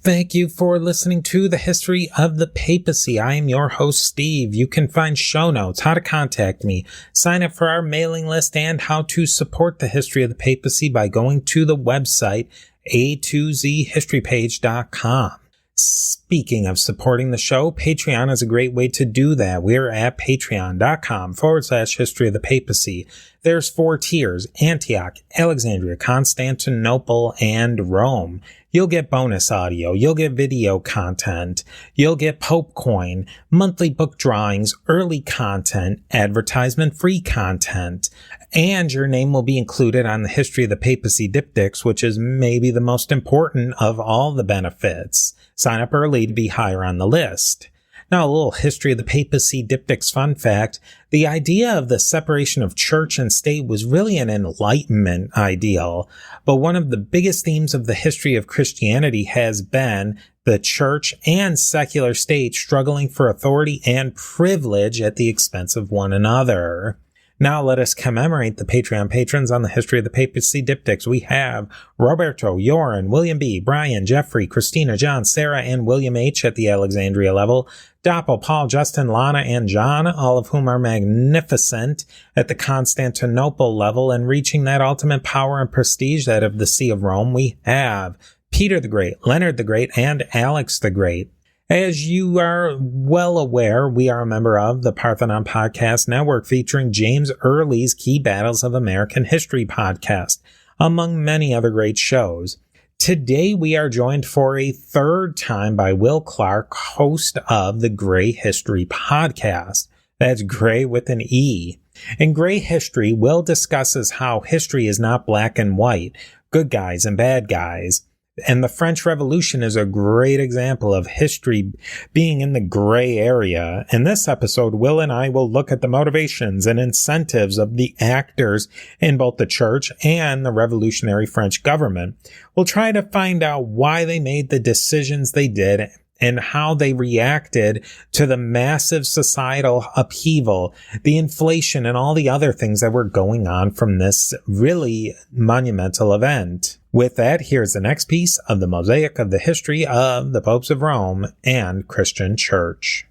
Thank you for listening to the History of the Papacy. I am your host, Steve. You can find show notes, how to contact me, sign up for our mailing list, and how to support the History of the Papacy by going to the website a2zhistorypage.com. Speaking of supporting the show, Patreon is a great way to do that. We're at patreon.com/history of the papacy. There's 4 tiers: Antioch, Alexandria, Constantinople, and Rome. You'll get bonus audio, you'll get video content, you'll get Pope coin, monthly book drawings, early content, advertisement-free content, and your name will be included on the History of the Papacy diptychs, which is maybe the most important of all the benefits. Sign up early to be higher on the list. Now, a little History of the Papacy diptychs fun fact. The idea of the separation of church and state was really an Enlightenment ideal, but one of the biggest themes of the history of Christianity has been the church and secular state struggling for authority and privilege at the expense of one another. Now let us commemorate the Patreon patrons on the History of the Papacy diptychs. We have Roberto, Joran, William B., Brian, Jeffrey, Christina, John, Sarah, and William H. at the Alexandria level, Doppel, Paul, Justin, Lana, and John, all of whom are magnificent at the Constantinople level and reaching that ultimate power and prestige that of the See of Rome. We have Peter the Great, Leonard the Great, and Alex the Great. As you are well aware, we are a member of the Parthenon Podcast Network featuring James Early's Key Battles of American History podcast, among many other great shows. Today we are joined for a third time by Will Clark, host of the Gray History podcast. That's Gray with an E. In Gray History, Will discusses how history is not black and white, good guys and bad guys. And the French Revolution is a great example of history being in the gray area. In this episode, Will and I will look at the motivations and incentives of the actors in both the church and the revolutionary French government. We'll try to find out why they made the decisions they did and how they reacted to the massive societal upheaval, the inflation, and all the other things that were going on from this really monumental event. With that, here's the next piece of the mosaic of the history of the popes of Rome and Christian Church.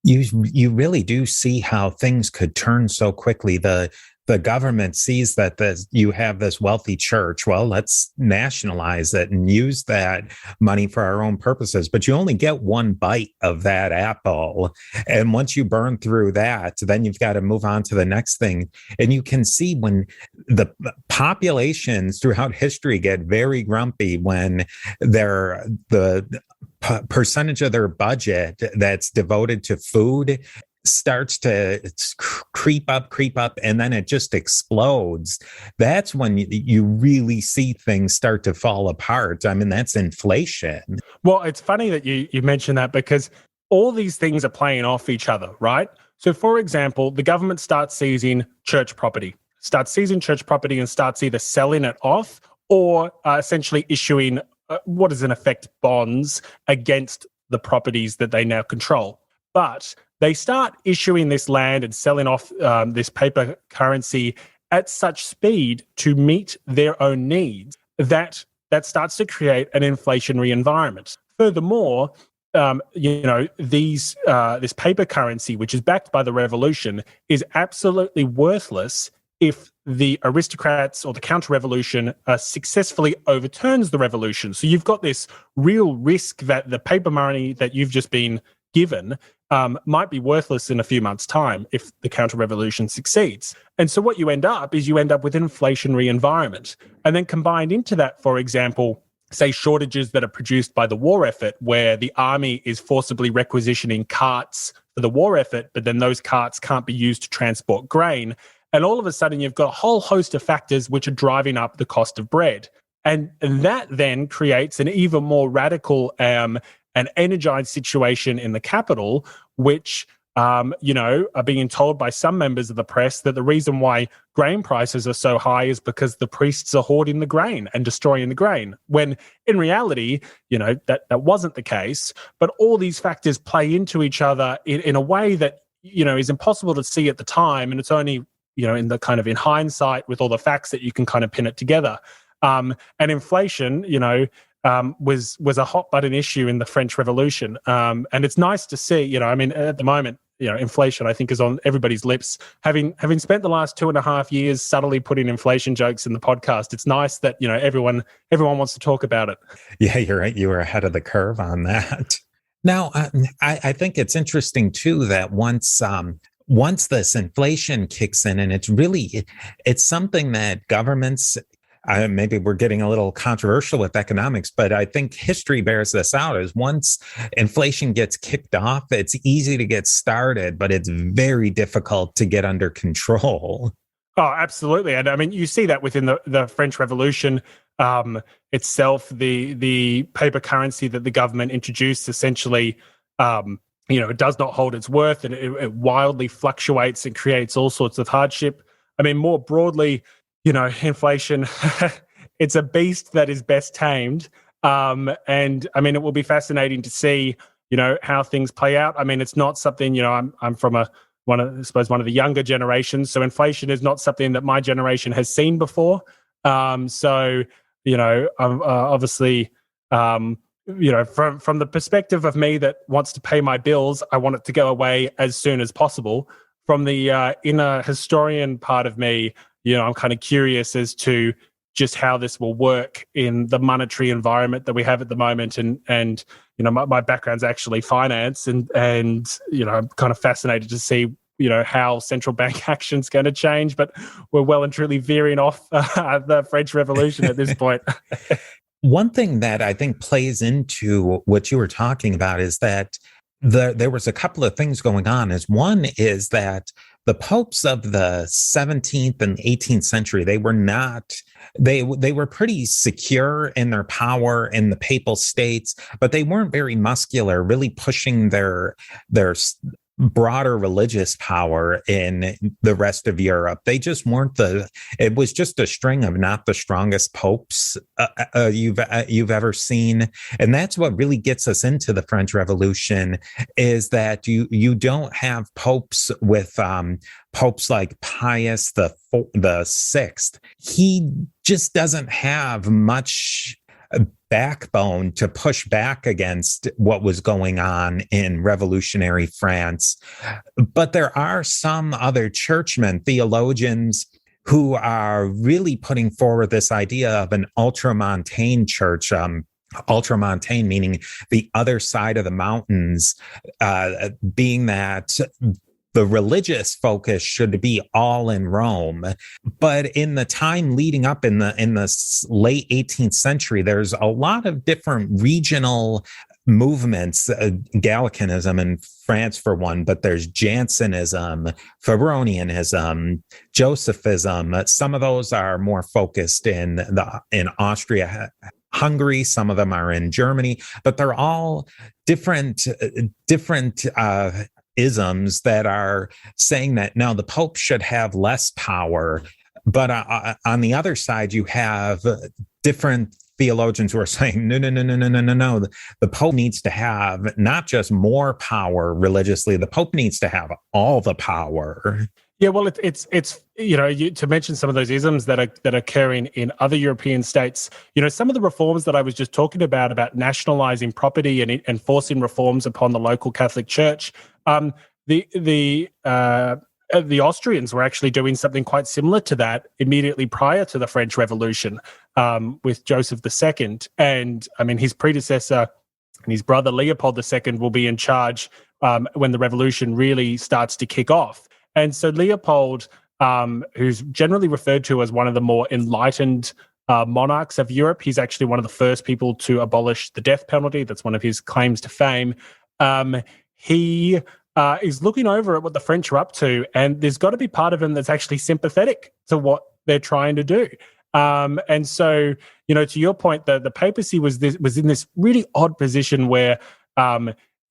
You really do see how things could turn so quickly. The government sees that you have this wealthy church. Well, let's nationalize it and use that money for our own purposes. But you only get one bite of that apple. And once you burn through that, then you've got to move on to the next thing. And you can see when the populations throughout history get very grumpy when the percentage of their budget that's devoted to food starts to creep up, and then it just explodes. That's when you really see things start to fall apart. I mean, that's inflation. Well, it's funny that you mentioned that because all these things are playing off each other, right? So, for example, the government starts seizing church property and starts either selling it off or essentially issuing what is in effect bonds against the properties that they now control. But they start issuing this land and selling off this paper currency at such speed to meet their own needs that starts to create an inflationary environment. Furthermore, this paper currency, which is backed by the revolution, is absolutely worthless if the aristocrats or the counter-revolution successfully overturns the revolution. So you've got this real risk that the paper money that you've just been given might be worthless in a few months' time if the counter-revolution succeeds. And so what you end up with an inflationary environment. And then combined into that, for example, say shortages that are produced by the war effort, where the army is forcibly requisitioning carts for the war effort, but then those carts can't be used to transport grain. And all of a sudden, you've got a whole host of factors which are driving up the cost of bread. And that then creates an even more radical and energized situation in the capital, which are being told by some members of the press that the reason why grain prices are so high is because the priests are hoarding the grain and destroying the grain, when in reality, that wasn't the case. But all these factors play into each other in a way that, is impossible to see at the time. And it's only, in the kind of in hindsight with all the facts that you can kind of pin it together. And inflation, was a hot button issue in the French Revolution. And it's nice to see, at the moment, inflation, I think, is on everybody's lips. Having spent the last 2.5 years subtly putting inflation jokes in the podcast, it's nice that, everyone wants to talk about it. Yeah, you're right. You were ahead of the curve on that. Now, I think it's interesting, too, that once this inflation kicks in, and it's something that governments, maybe we're getting a little controversial with economics, but I think history bears this out, is once inflation gets kicked off, it's easy to get started, but it's very difficult to get under control. Oh, absolutely. And I mean, you see that within the French Revolution itself, the paper currency that the government introduced essentially, it does not hold its worth, and it wildly fluctuates and creates all sorts of hardship. I mean, more broadly, inflation, it's a beast that is best tamed. And I mean, it will be fascinating to see, how things play out. I mean, it's not something, I'm from one of the younger generations. So inflation is not something that my generation has seen before. So, I'm obviously, from the perspective of me that wants to pay my bills, I want it to go away as soon as possible. From the inner historian part of me, I'm kind of curious as to just how this will work in the monetary environment that we have at the moment. And my background's actually finance, and I'm kind of fascinated to see, how central bank action's going to change. But we're well and truly veering off the French Revolution at this point. One thing that I think plays into what you were talking about is that there was a couple of things going on. One is that the popes of the 17th and 18th century, they were pretty secure in their power in the papal states, but they weren't very muscular, really pushing their broader religious power in the rest of Europe. They just weren't it was just a string of not the strongest popes you've ever seen. And that's what really gets us into the French Revolution, is that you don't have popes with popes like Pius the Sixth. He just doesn't have much backbone to push back against what was going on in revolutionary France. But there are some other churchmen, theologians, who are really putting forward this idea of an ultramontane church, ultramontane meaning the other side of the mountains, being that the religious focus should be all in Rome. But in the time leading up in the late 18th century, there's a lot of different regional movements, Gallicanism in France for one, but there's Jansenism, Febronianism, Josephism. Some of those are more focused in Austria, Hungary. Some of them are in Germany, but they're all different isms that are saying that no, the Pope should have less power. But on the other side, you have different theologians who are saying, no. The Pope needs to have not just more power religiously, the Pope needs to have all the power. Yeah, well, it's to mention some of those isms that are occurring in other European states. Some of the reforms that I was just talking about nationalizing property and enforcing reforms upon the local Catholic Church. The Austrians were actually doing something quite similar to that immediately prior to the French Revolution, with Joseph II, and I mean his predecessor and his brother Leopold II will be in charge when the revolution really starts to kick off. And so Leopold, who's generally referred to as one of the more enlightened monarchs of Europe, he's actually one of the first people to abolish the death penalty. That's one of his claims to fame. He is looking over at what the French are up to, and there's got to be part of him that's actually sympathetic to what they're trying to do. And so, to your point, the papacy was in this really odd position where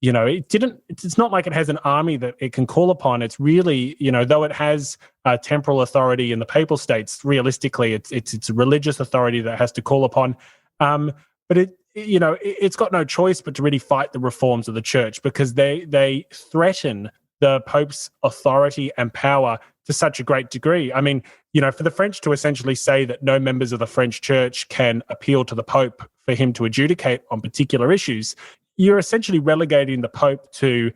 it's not like it has an army that it can call upon. It's really, though it has temporal authority in the papal states, realistically, it's a religious authority that it has to call upon. But it's got no choice but to really fight the reforms of the church, because they threaten the Pope's authority and power to such a great degree. I mean, for the French to essentially say that no members of the French church can appeal to the Pope for him to adjudicate on particular issues, you're essentially relegating the Pope to,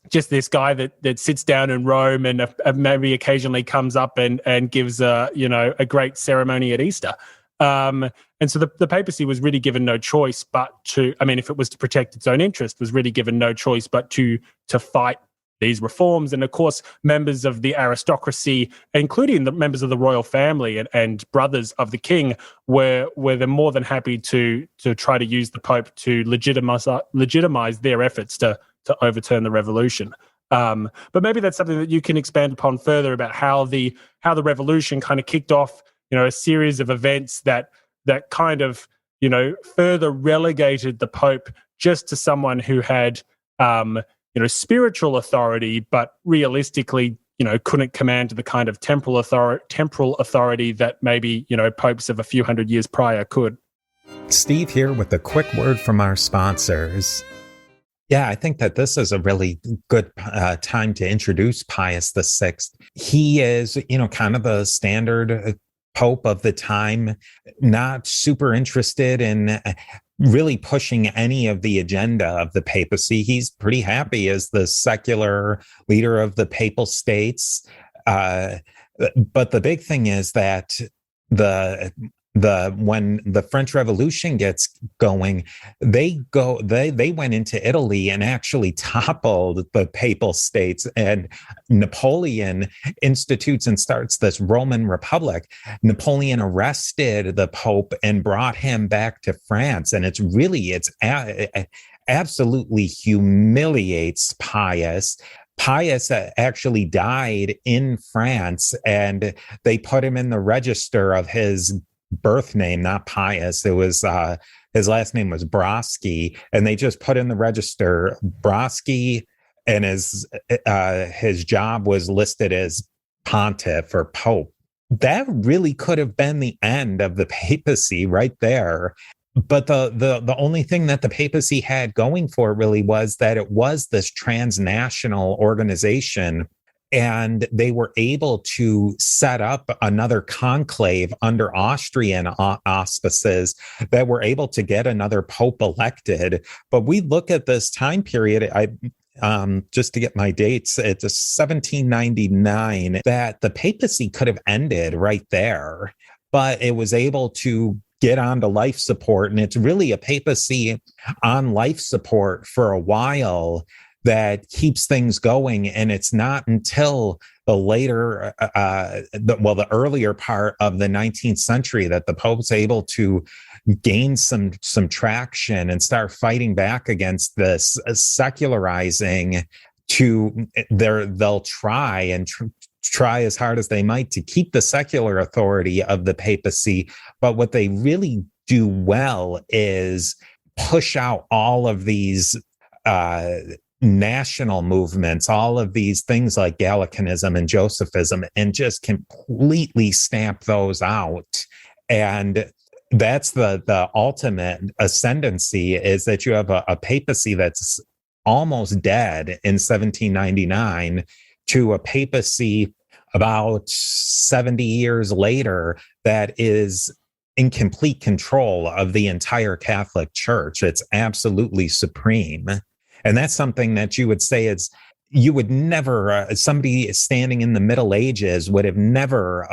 just this guy that sits down in Rome and maybe occasionally comes up and gives a great ceremony at Easter. And so the papacy was really given no choice but to, if it was to protect its own interest, was really given no choice but to fight these reforms. And of course, members of the aristocracy, including the members of the royal family and brothers of the king, were more than happy to try to use the Pope to legitimize their efforts to overturn the revolution. But maybe that's something that you can expand upon further, about how the revolution kind of kicked off, a series of events that kind of, further relegated the Pope just to someone who had, spiritual authority, but realistically, couldn't command the kind of temporal authority that maybe, popes of a few hundred years prior could. Steve here with a quick word from our sponsors. Yeah, I think that this is a really good time to introduce Pius VI. He is, kind of the standard Pope of the time, not super interested in really pushing any of the agenda of the papacy. He's pretty happy as the secular leader of the papal states. But the big thing is that when the French Revolution gets going, they went into Italy and actually toppled the papal states, and Napoleon institutes and starts this Roman Republic. Napoleon arrested the Pope and brought him back to France, and it absolutely humiliates Pius. Pius actually died in France, and they put him in the register of his birth name, not Pius. It was his last name was Broski, and they just put in the register Broski, and his job was listed as pontiff or pope. That really could have been the end of the papacy right there. But the only thing that the papacy had going for it really was that it was this transnational organization, and they were able to set up another conclave under Austrian auspices that were able to get another pope elected. But we look at this time period, just to get my dates, it's 1799, that the papacy could have ended right there, but it was able to get onto life support. And it's really a papacy on life support for a while that keeps things going. And it's not until the later, the earlier part of the 19th century that the Pope's able to gain some traction and start fighting back against this secularizing. They'll try as hard as they might to keep the secular authority of the papacy. But what they really do well is push out all of these national movements, all of these things like Gallicanism and Josephism, and just completely stamp those out. And that's the ultimate ascendancy, is that you have a papacy that's almost dead in 1799 to a papacy about 70 years later that is in complete control of the entire Catholic Church. It's absolutely supreme. And that's something that you would say you would never, somebody standing in the Middle Ages would have never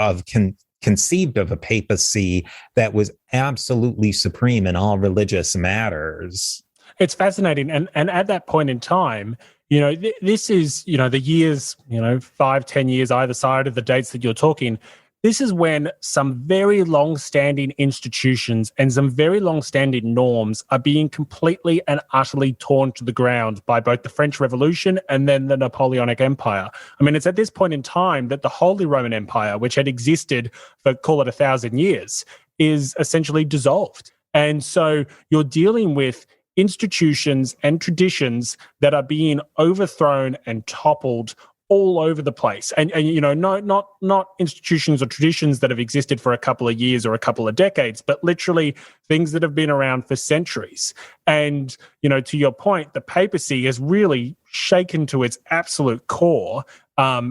conceived of a papacy that was absolutely supreme in all religious matters. It's fascinating. And at that point in time, this is, the years, 5-10 years either side of the dates that you're talking. This is when some very long-standing institutions and some very long-standing norms are being completely and utterly torn to the ground by both the French Revolution and then the Napoleonic Empire. I mean, it's at this point in time that the Holy Roman Empire, which had existed for, call it 1,000 years, is essentially dissolved. And so you're dealing with institutions and traditions that are being overthrown and toppled all over the place. And not institutions or traditions that have existed for a couple of years or a couple of decades, but literally things that have been around for centuries. And, to your point, the papacy has really shaken to its absolute core,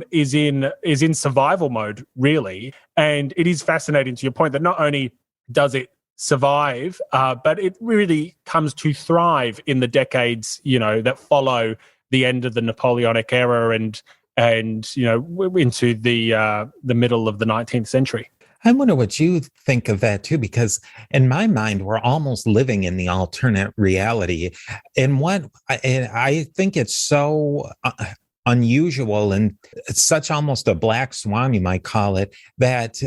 is in survival mode, really. And it is fascinating, to your point, that not only does it survive, but it really comes to thrive in the decades, that follow the end of the Napoleonic era and into the middle of the 19th century. I wonder what you think of that too, because in my mind, we're almost living in the alternate reality. And I think it's so unusual and it's such almost a black swan, you might call it, that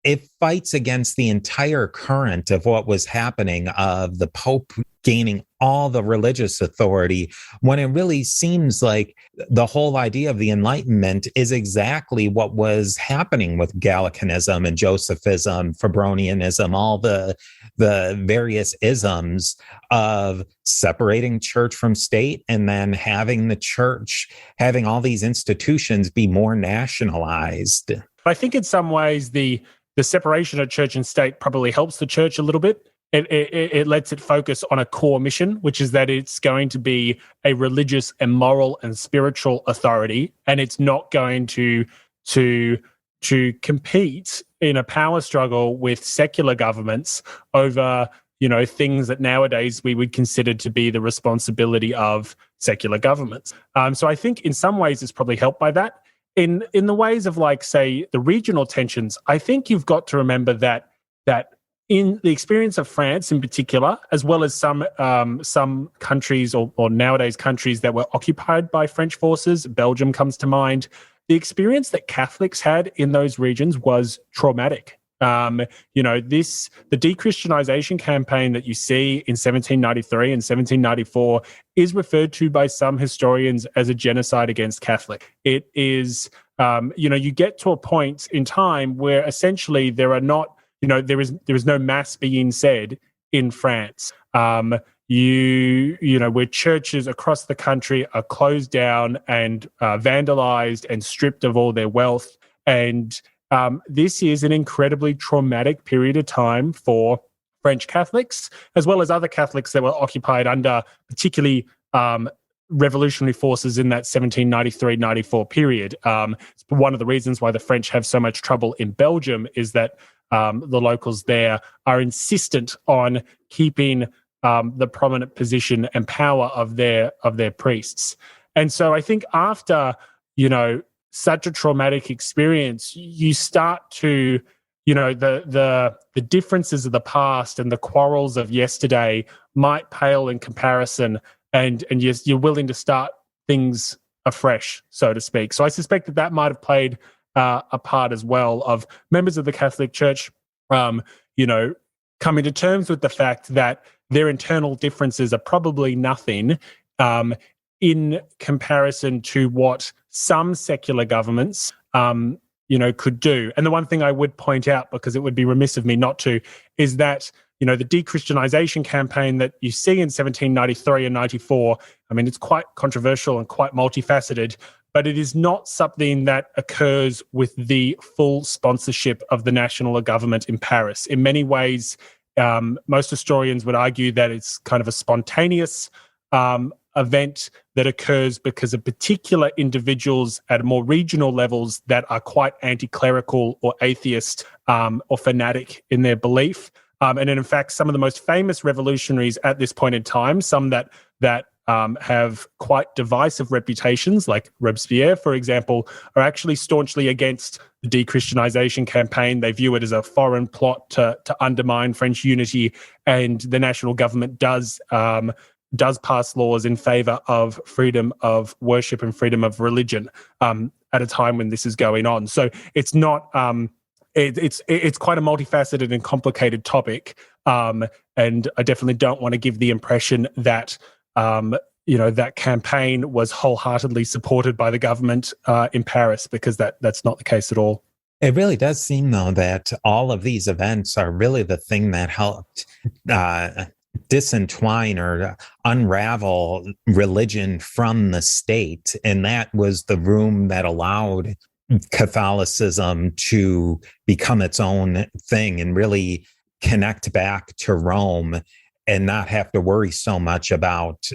it fights against the entire current of what was happening, of the Pope gaining all the religious authority, when it really seems like the whole idea of the Enlightenment is exactly what was happening with Gallicanism and Josephism, Febronianism, all the various isms of separating church from state, and then having the church, having all these institutions be more nationalized. I think in some ways the separation of church and state probably helps the church a little bit. It lets it focus on a core mission, which is that it's going to be a religious and moral and spiritual authority, and it's not going to compete in a power struggle with secular governments over things that nowadays we would consider to be the responsibility of secular governments. So I think in some ways it's probably helped by that. In the ways of, like, say, the regional tensions, I think you've got to remember that in the experience of France in particular, as well as some countries or nowadays countries that were occupied by French forces, Belgium comes to mind, the experience that Catholics had in those regions was traumatic. The de-Christianization campaign that you see in 1793 and 1794 is referred to by some historians as a genocide against Catholic. It is, you get to a point in time where essentially there is no mass being said in France. Where churches across the country are closed down and vandalized and stripped of all their wealth. And this is an incredibly traumatic period of time for French Catholics, as well as other Catholics that were occupied under particularly revolutionary forces in that 1793-94 period. It's one of the reasons why the French have so much trouble in Belgium is that the locals there are insistent on keeping the prominent position and power of their priests. And so I think after, such a traumatic experience, you start to, the differences of the past and the quarrels of yesterday might pale in comparison, and you're willing to start things afresh, so to speak. So I suspect that might have played a part as well of members of the Catholic Church, coming to terms with the fact that their internal differences are probably nothing in comparison to what some secular governments, could do. And the one thing I would point out, because it would be remiss of me not to, is that, the de-Christianization campaign that you see in 1793 and 94, I mean, it's quite controversial and quite multifaceted, but it is not something that occurs with the full sponsorship of the national government in Paris. In many ways, most historians would argue that it's kind of a spontaneous event that occurs because of particular individuals at more regional levels that are quite anti-clerical or atheist or fanatic in their belief. And in fact, some of the most famous revolutionaries at this point in time, some that have quite divisive reputations, like Robespierre, for example, are actually staunchly against the de-Christianization campaign. They view it as a foreign plot to undermine French unity, and the national government does pass laws in favor of freedom of worship and freedom of religion at a time when this is going on. So it's not it's quite a multifaceted and complicated topic, and I definitely don't want to give the impression that that campaign was wholeheartedly supported by the government in Paris, because that's not the case at all. It really does seem, though, that all of these events are really the thing that helped disentwine or unravel religion from the state. And that was the room that allowed Catholicism to become its own thing and really connect back to Rome and not have to worry so much about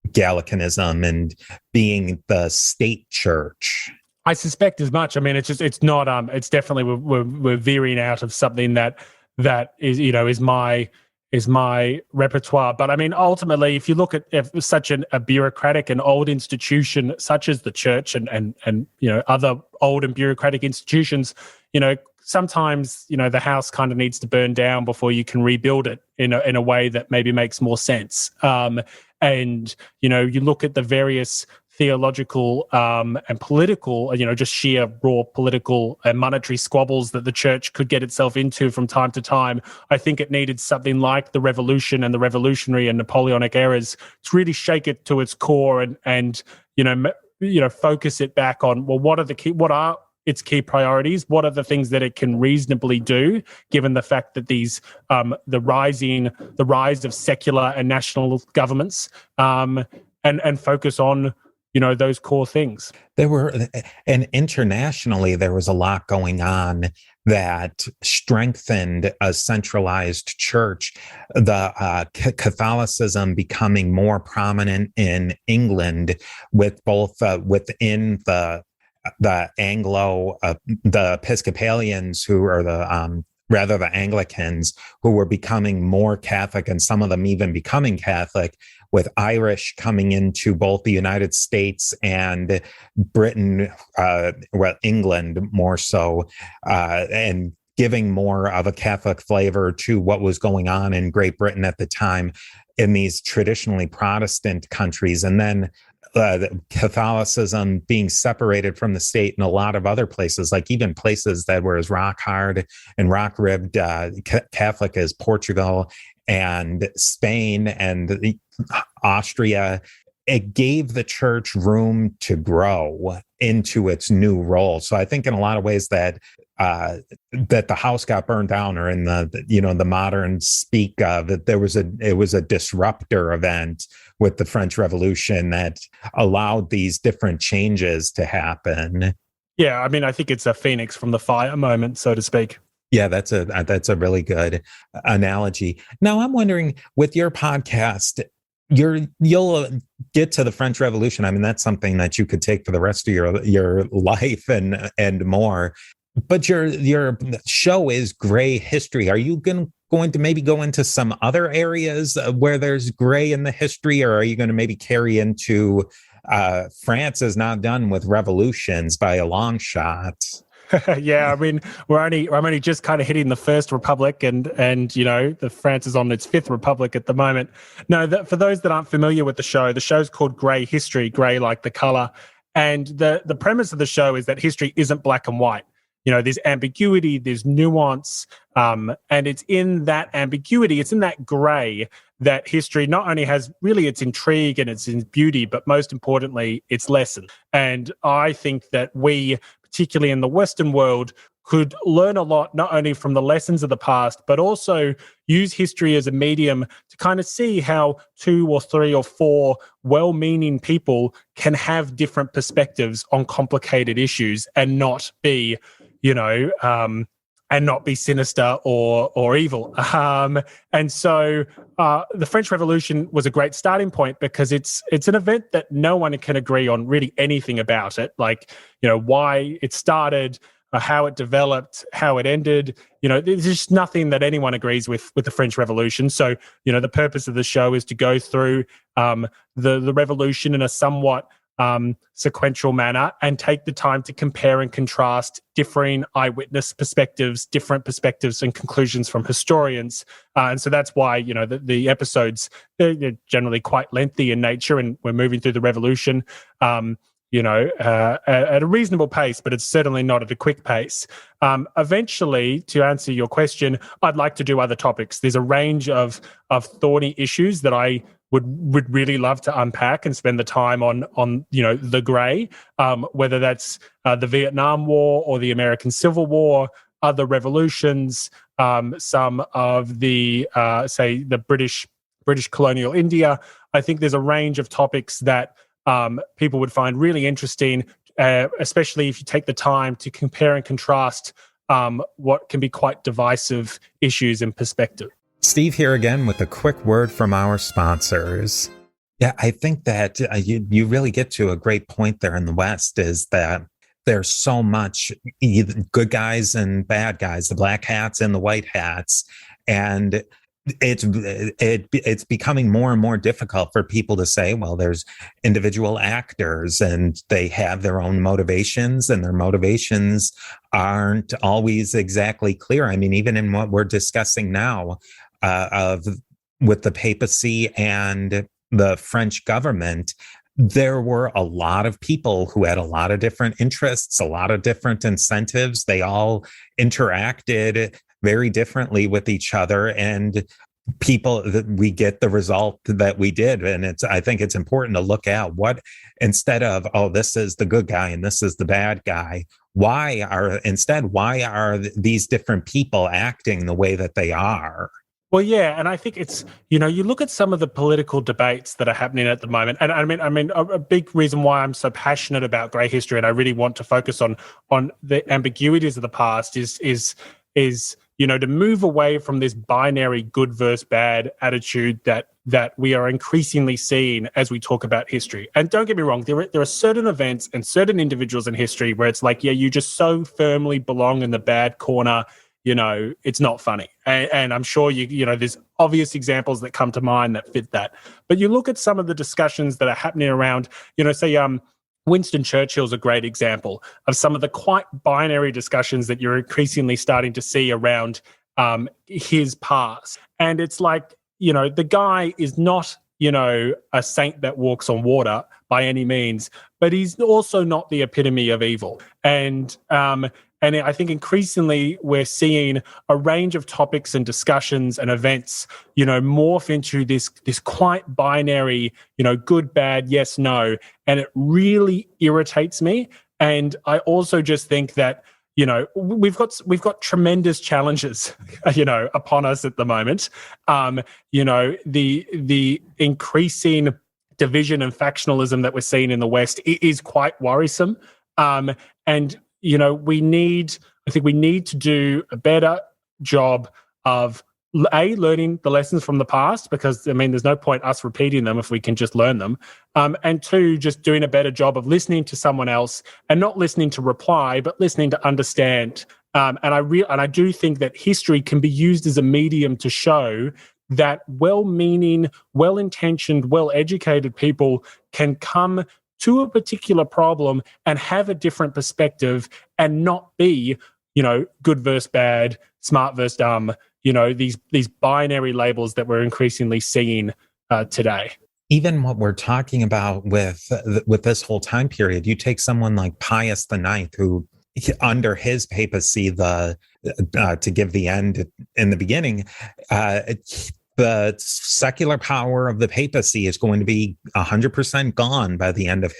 Gallicanism and being the state church. I suspect as much. I mean, it's not. It's definitely we're veering out of something that is is my repertoire. But I mean, ultimately, if you look at such a bureaucratic and old institution such as the church and other old and bureaucratic institutions, sometimes the house kind of needs to burn down before you can rebuild it in a way that maybe makes more sense. And you look at the various theological and political, just sheer raw political and monetary squabbles that the church could get itself into from time to time. I think it needed something like the Revolution and the Revolutionary and Napoleonic eras to really shake it to its core and focus it back on, well, what are its key priorities? What are the things that it can reasonably do, given the fact that these the rise of secular and national governments, and focus on those core things. And internationally, there was a lot going on that strengthened a centralized church. The Catholicism becoming more prominent in England, with both within the Anglo, the Episcopalians who are the Anglicans, who were becoming more Catholic, and some of them even becoming Catholic, with Irish coming into both the United States and Britain, England more so, and giving more of a Catholic flavor to what was going on in Great Britain at the time in these traditionally Protestant countries. And then Catholicism being separated from the state in a lot of other places, like even places that were as rock hard and rock ribbed Catholic as Portugal and Spain and Austria. It gave the church room to grow into its new role. So I think in a lot of ways that the house got burned down, or in the modern speak of it, it was a disruptor event with the French Revolution that allowed these different changes to happen. Yeah, I mean, I think it's a phoenix from the fire moment, so to speak. Yeah, that's a really good analogy. Now, I'm wondering, with your podcast, you'll get to the French Revolution. I mean, that's something that you could take for the rest of your life and more. But your show is gray history. Are you going to maybe go into some other areas where there's gray in the history, or are you going to maybe carry into France is not done with revolutions by a long shot? Yeah, I mean, I'm only just kind of hitting the First Republic, and the France is on its Fifth Republic at the moment. No, for those that aren't familiar with the show's called Grey History, grey like the color, and the premise of the show is that history isn't black and white. There's ambiguity, there's nuance, and it's in that ambiguity, it's in that grey that history not only has really its intrigue and its beauty, but most importantly, its lesson. And I think that we, particularly in the Western world, could learn a lot, not only from the lessons of the past, but also use history as a medium to kind of see how 2 or 3 or 4 well-meaning people can have different perspectives on complicated issues and not be sinister or evil. And so the French Revolution was a great starting point, because it's an event that no one can agree on really anything about it. Like, why it started, how it developed, how it ended. There's just nothing that anyone agrees with the French Revolution. So, the purpose of the show is to go through the revolution in a somewhat sequential manner and take the time to compare and contrast differing eyewitness perspectives, different perspectives and conclusions from historians. And so that's why, the episodes, they're generally quite lengthy in nature, and we're moving through the revolution, at a reasonable pace, but it's certainly not at a quick pace. Eventually, to answer your question, I'd like to do other topics. There's a range of thorny issues that I would really love to unpack and spend the time on the grey, whether that's the Vietnam War or the American Civil War, other revolutions, some of the say the British British colonial India. I think there's a range of topics that people would find really interesting, especially if you take the time to compare and contrast what can be quite divisive issues in perspective. Steve here again with a quick word from our sponsors. Yeah, I think that you really get to a great point there in the West, is that there's so much good guys and bad guys, the black hats and the white hats. And it's becoming more and more difficult for people to say, well, there's individual actors and they have their own motivations, and their motivations aren't always exactly clear. I mean, even in what we're discussing now with the papacy and the French government, there were a lot of people who had a lot of different interests, a lot of different incentives. They all interacted very differently with each other, and we get the result that we did. And I think it's important to look at what, instead of, oh, this is the good guy and this is the bad guy, why are these different people acting the way that they are? Well, yeah, and I think it's, you look at some of the political debates that are happening at the moment, and I mean, a big reason why I'm so passionate about grey history, and I really want to focus on the ambiguities of the past is to move away from this binary good versus bad attitude that we are increasingly seeing as we talk about history. And don't get me wrong, there are certain events and certain individuals in history where it's like, yeah, you just so firmly belong in the bad corner. It's not funny. And I'm sure there's obvious examples that come to mind that fit that. But you look at some of the discussions that are happening around, say, Winston Churchill's a great example of some of the quite binary discussions that you're increasingly starting to see around his past. And it's like, the guy is not, a saint that walks on water by any means, but he's also not the epitome of evil. And I think increasingly we're seeing a range of topics and discussions and events, morph into this quite binary, good, bad, yes, no. And it really irritates me. And I also just think that, we've got tremendous challenges, upon us at the moment. The increasing division and factionalism that we're seeing in the West is quite worrisome. And we need to do a better job of learning the lessons from the past, because there's no point us repeating them if we can just learn them, and two, just doing a better job of listening to someone else and not listening to reply, but listening to understand. And I do think that history can be used as a medium to show that well-meaning, well-intentioned, well-educated people can come to a particular problem and have a different perspective and not be, good versus bad, smart versus dumb, these binary labels that we're increasingly seeing today. Even what we're talking about with this whole time period, you take someone like Pius IX, who under his papacy, to give the end in the beginning, the secular power of the papacy is going to be 100% gone by the end of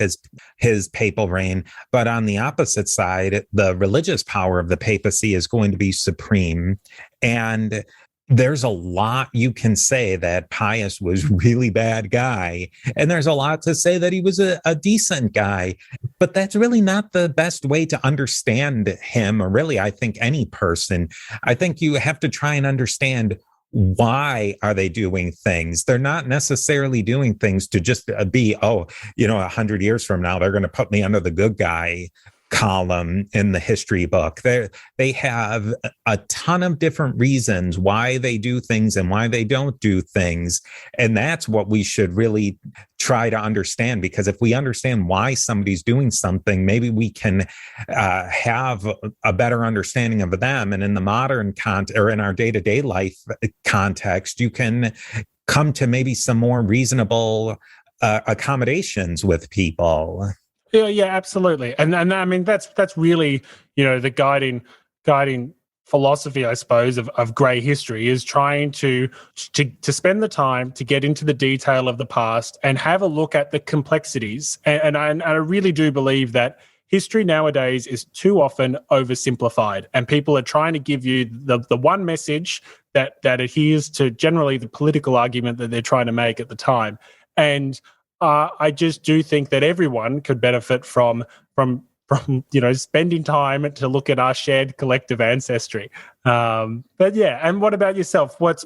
his papal reign. But on the opposite side, the religious power of the papacy is going to be supreme. And there's a lot you can say that Pius was really bad guy, and there's a lot to say that he was a decent guy. But that's really not the best way to understand him, or really, I think, any person. I think you have to try and understand, why are they doing things? They're not necessarily doing things to just be, 100 years from now, they're going to put me under the good guy column in the history book. They have a ton of different reasons why they do things and why they don't do things. And that's what we should really try to understand, because if we understand why somebody's doing something, maybe we can have a better understanding of them. And in the modern or in our day-to-day life context, you can come to maybe some more reasonable accommodations with people. Yeah, absolutely. And I mean, that's really, the guiding philosophy, I suppose, of grey history, is trying to spend the time to get into the detail of the past and have a look at the complexities. And I really do believe that history nowadays is too often oversimplified, and people are trying to give you the one message that adheres to generally the political argument that they're trying to make at the time. And I just do think that everyone could benefit from spending time to look at our shared collective ancestry. But yeah, and what about yourself? What's,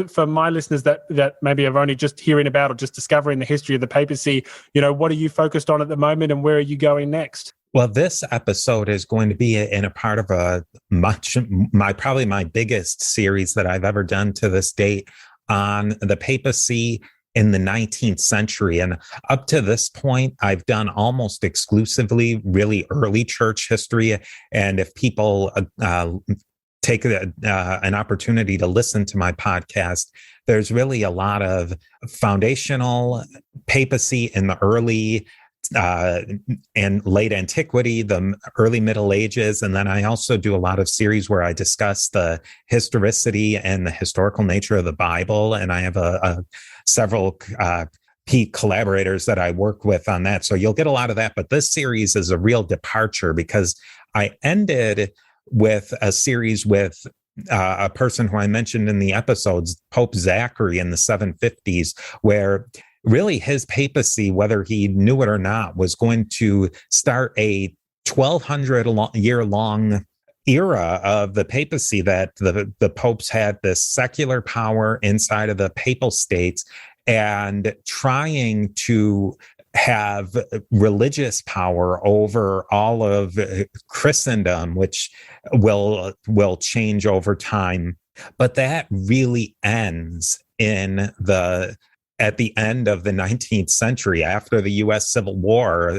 for my listeners that maybe have only just hearing about or just discovering the history of the papacy, what are you focused on at the moment, and where are you going next? Well, this episode is going to be in a part of probably my biggest series that I've ever done to this date on the papacy in the 19th century. And up to this point, I've done almost exclusively really early church history. And if people take an opportunity to listen to my podcast, there's really a lot of foundational papacy in the early and late antiquity, the early Middle Ages. And then I also do a lot of series where I discuss the historicity and the historical nature of the Bible. And I have several key collaborators that I work with on that. So you'll get a lot of that. But this series is a real departure because I ended with a series with a person who I mentioned in the episodes, Pope Zachary in the 750s, where really his papacy, whether he knew it or not, was going to start a 1,200-year-long era of the papacy, that the popes had this secular power inside of the papal states and trying to have religious power over all of Christendom, which will change over time. But that really ends at the end of the 19th century, after the U.S. Civil War.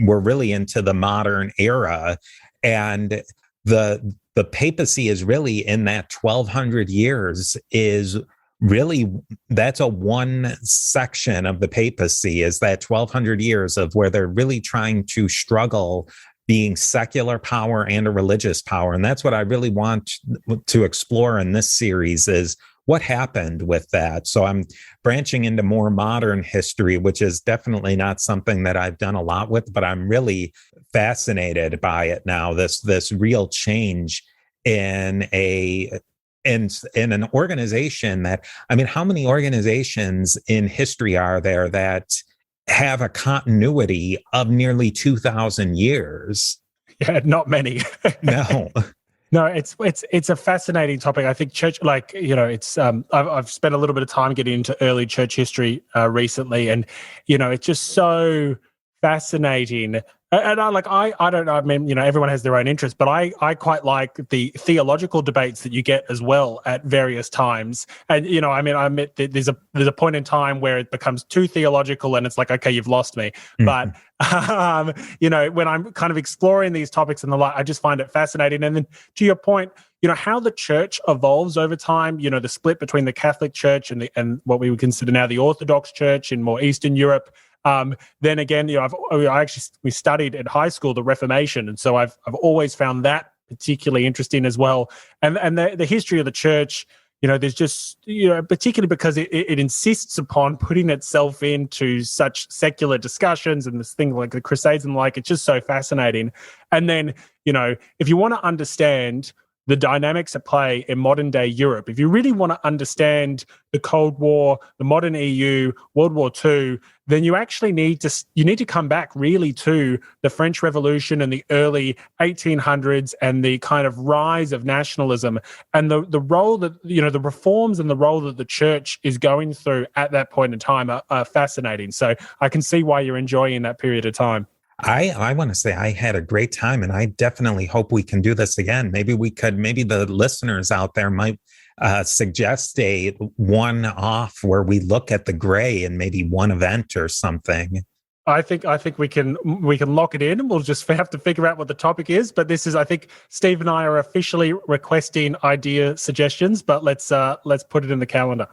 We're really into the modern era. And the papacy is really, in that 1,200 years, is really, that's a one section of the papacy, is that 1,200 years of where they're really trying to struggle being secular power and a religious power. And that's what I really want to explore in this series, is what happened with that. So I'm branching into more modern history, which is definitely not something that I've done a lot with, but I'm really fascinated by it now, this real change in an organization that, I mean, how many organizations in history are there that have a continuity of nearly 2,000 years? Yeah, not many. No. No, it's a fascinating topic. I think church, it's I've spent a little bit of time getting into early church history recently, and it's just so fascinating. And I don't know. I mean, everyone has their own interest, but I quite like the theological debates that you get as well at various times. And I admit that there's a point in time where it becomes too theological, and it's like, okay, you've lost me. Mm-hmm. But when I'm kind of exploring these topics and the like, I just find it fascinating. And then to your point, how the church evolves over time. The split between the Catholic Church and what we would consider now the Orthodox Church in more Eastern Europe. Then again, we studied at high school the Reformation, and so I've always found that particularly interesting as well. And the history of the church, there's just particularly because it insists upon putting itself into such secular discussions and this thing like the Crusades and the like. It's just so fascinating. And then if you want to understand the dynamics at play in modern day Europe, if you really want to understand the Cold War, the modern EU, World War II, then you actually need to come back really to the French Revolution and the early 1800s and the kind of rise of nationalism and the role that, the reforms and the role that the church is going through at that point in time are fascinating. So I can see why you're enjoying that period of time. I want to say I had a great time, and I definitely hope we can do this again. Maybe the listeners out there might suggest a one-off where we look at the gray in maybe one event or something. I think we can lock it in, and we'll just have to figure out what the topic is. But this is, I think Steve and I are officially requesting idea suggestions, but let's put it in the calendar.